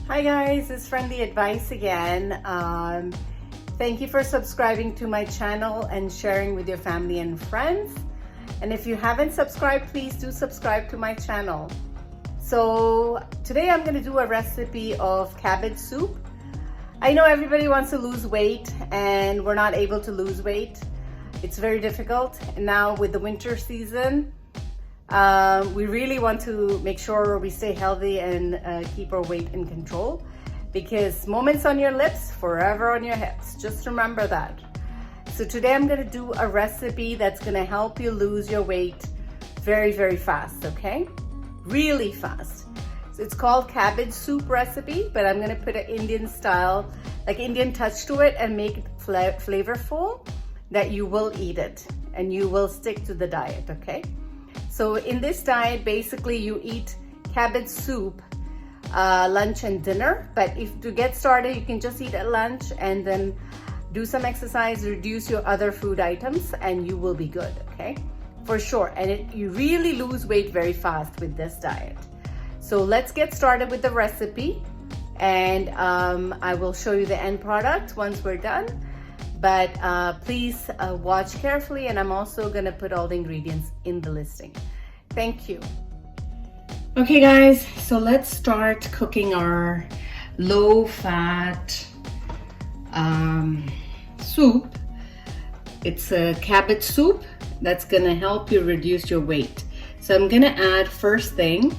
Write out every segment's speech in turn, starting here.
Hi guys, it's Friendly Advice again. Thank you for subscribing to my channel and sharing with your family and friends. And if you haven't subscribed, please do subscribe to my channel. So today I'm going to do a recipe of cabbage soup. I know everybody wants to lose weight and we're not able to lose weight. It's very difficult. And now with the winter season, we really want to make sure we stay healthy and keep our weight in control, because moments on your lips, forever on your hips. Just remember that. So today I'm going to do a recipe that's going to help you lose your weight very, very fast, okay? Really fast. So it's called cabbage soup recipe, but I'm going to put an Indian style, like Indian touch to it and make it flavorful that you will eat it and you will stick to the diet, okay? So in this diet, basically you eat cabbage soup lunch and dinner, but if to get started, you can just eat at lunch and then do some exercise, reduce your other food items, and you will be good, okay? For sure. And you really lose weight very fast with this diet. So let's get started with the recipe, and I will show you the end product once we're done. But please watch carefully, and I'm also gonna put all the ingredients in the listing. Thank you. Okay guys, so let's start cooking our low-fat soup. It's a cabbage soup that's gonna help you reduce your weight. So I'm gonna add first thing,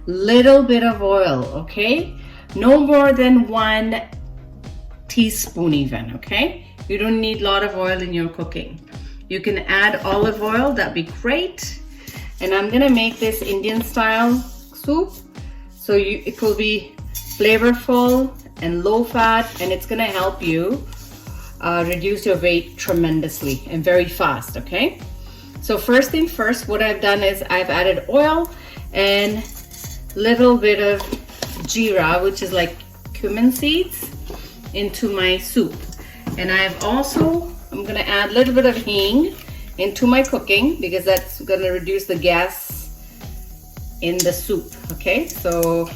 little bit of oil, okay? No more than 1 teaspoon even, okay? You don't need a lot of oil in your cooking. You can add olive oil, that'd be great. And I'm gonna make this Indian style soup. So it will be flavorful and low fat, and it's gonna help you reduce your weight tremendously and very fast, okay? So first thing first, what I've done is I've added oil and little bit of jeera, which is like cumin seeds, into my soup. And I'm gonna add a little bit of hing into my cooking because that's gonna reduce the gas in the soup, okay? So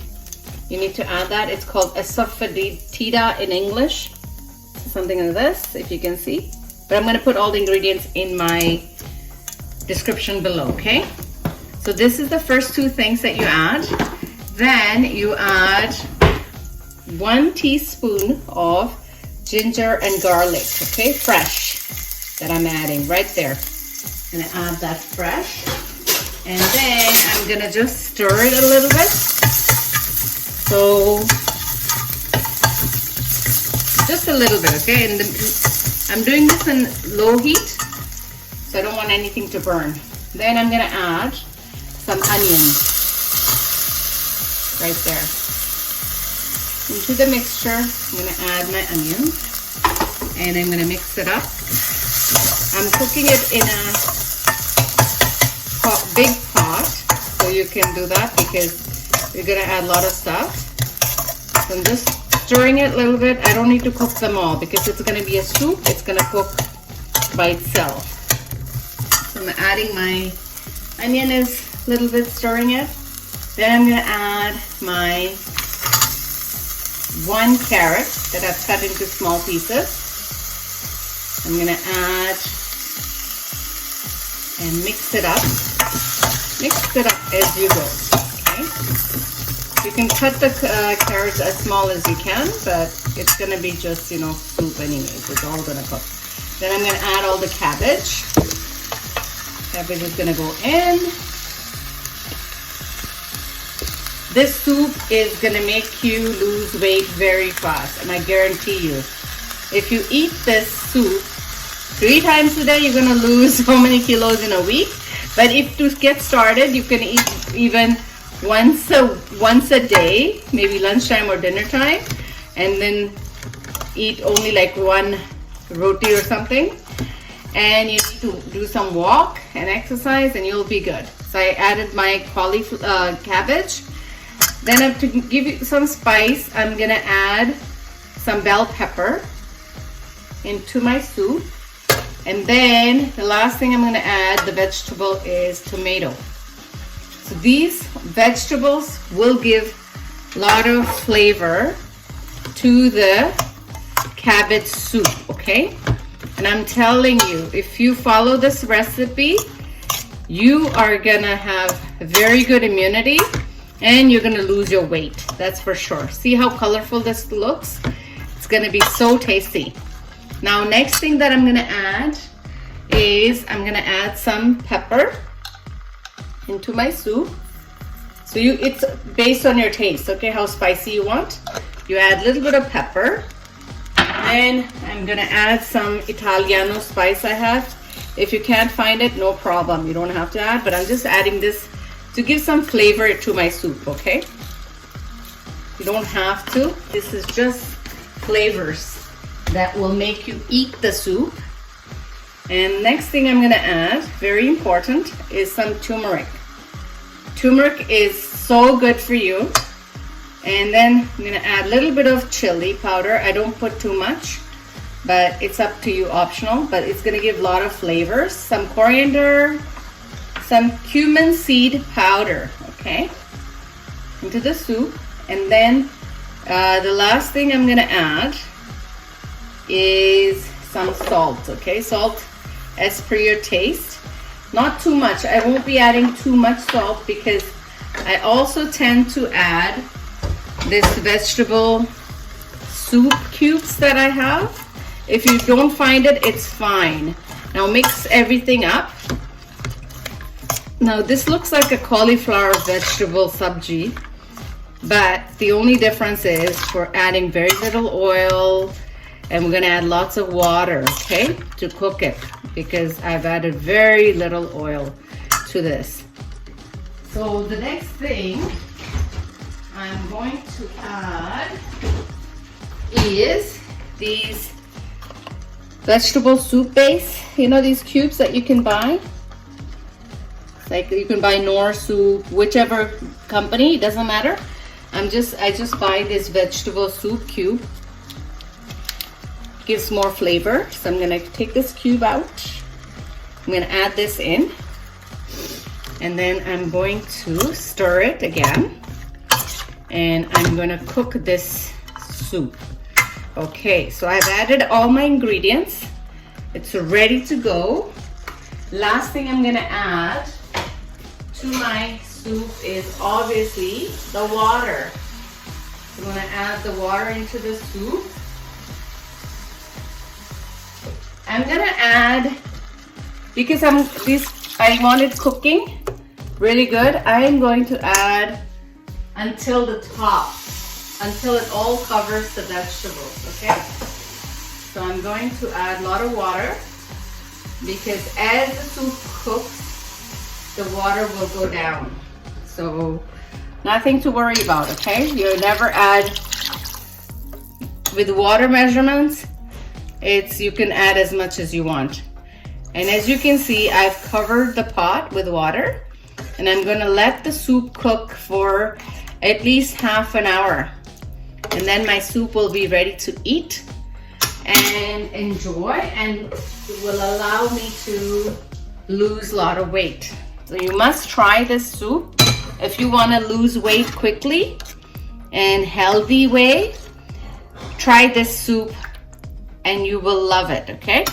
you need to add that. It's called asafoetida in English, something like this, if you can see. But I'm gonna put all the ingredients in my description below, okay? So this is the first 2 things that you add. Then you add 1 teaspoon of ginger and garlic, okay, fresh, that I'm adding right there. I'm gonna add that fresh, and then I'm gonna just stir it a little bit. So just a little bit, okay? And I'm doing this in low heat, so I don't want anything to burn. Then I'm gonna add some onions right there. Into the mixture, I'm gonna add my onions and I'm gonna mix it up. I'm cooking it in a big pot, so you can do that because you're gonna add a lot of stuff. So I'm just stirring it a little bit. I don't need to cook them all because it's gonna be a soup. It's gonna cook by itself. So I'm adding my onion, is a little bit stirring it. Then I'm gonna add my 1 carrot that I've cut into small pieces. I'm gonna add and mix it up. Mix it up as you go, okay? You can cut the carrots as small as you can, but it's gonna be just, you know, soup anyways. It's all gonna cook. Then I'm gonna add all the cabbage. Cabbage is gonna go in. This soup is gonna make you lose weight very fast, and I guarantee you, if you eat this soup 3 times a day, you're gonna lose how many kilos in a week. But if to get started, you can eat even once a day, maybe lunchtime or dinner time, and then eat only like 1 roti or something. And you need to do some walk and exercise, and you'll be good. So I added my cabbage. Then to give you some spice, I'm gonna add some bell pepper into my soup. And then the last thing I'm gonna add, the vegetable, is tomato. So these vegetables will give lot of flavor to the cabbage soup, okay? And I'm telling you, if you follow this recipe, you are gonna have very good immunity and you're gonna lose your weight, that's for sure. See how colorful this looks? It's gonna be so tasty. Now, next thing that I'm gonna add is I'm gonna add some pepper into my soup. So it's based on your taste, okay, how spicy you want. You add a little bit of pepper. Then I'm gonna add some Italiano spice I have. If you can't find it, no problem. You don't have to add, but I'm just adding this to give some flavor to my soup, okay? You don't have to. This is just flavors that will make you eat the soup. And next thing I'm gonna add, very important, is some turmeric. Turmeric is so good for you. And then I'm gonna add a little bit of chili powder. I don't put too much, but it's up to you, optional, but it's gonna give a lot of flavors. Some coriander, some cumin seed powder, okay, into the soup. And then the last thing I'm gonna add is some salt, okay? Salt as per your taste. Not too much. I won't be adding too much salt because I also tend to add this vegetable soup cubes that I have. If you don't find it, it's fine. Now mix everything up. Now this looks like a cauliflower vegetable sabji, but the only difference is we're adding very little oil and we're gonna add lots of water, okay, to cook it, because I've added very little oil to this. So the next thing I'm going to add is these vegetable soup base. You know these cubes that you can buy? Like you can buy Knorr soup, whichever company, it doesn't matter. I just buy this vegetable soup cube. Gives more flavor. So I'm gonna take this cube out. I'm gonna add this in. And then I'm going to stir it again. And I'm gonna cook this soup. Okay, so I've added all my ingredients. It's ready to go. Last thing I'm gonna add to my soup is obviously the water. I'm gonna add the water into the soup. I'm gonna add, because I want it cooking really good, I'm going to add until the top, until it all covers the vegetables, okay? So I'm going to add a lot of water, because as the soup cooks, the water will go down. So nothing to worry about, okay? You never add, with water measurements, you can add as much as you want. And as you can see, I've covered the pot with water, and I'm gonna let the soup cook for at least half an hour. And then my soup will be ready to eat and enjoy, and it will allow me to lose a lot of weight. So you must try this soup if you wanna lose weight quickly and healthy way. Try this soup and you will love it, okay?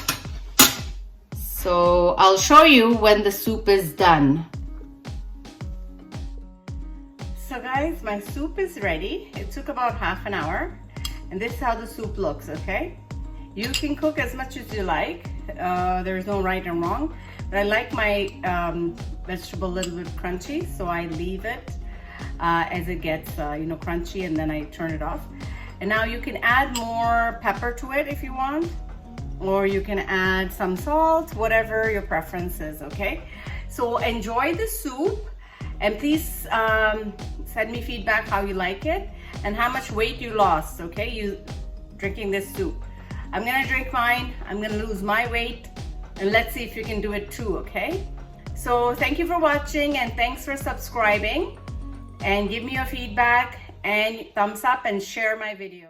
So I'll show you when the soup is done. So guys, my soup is ready. It took about half an hour, and this is how the soup looks, okay? You can cook as much as you like. There's no right and wrong, but I like my vegetable a little bit crunchy, so I leave it as it gets crunchy, and then I turn it off. And now you can add more pepper to it if you want, or you can add some salt, whatever your preference is, okay? So enjoy the soup, and please send me feedback how you like it and how much weight you lost, okay? You drinking this soup. I'm gonna drink mine, I'm gonna lose my weight, and let's see if you can do it too, okay? So thank you for watching, and thanks for subscribing, and give me your feedback and thumbs up and share my video.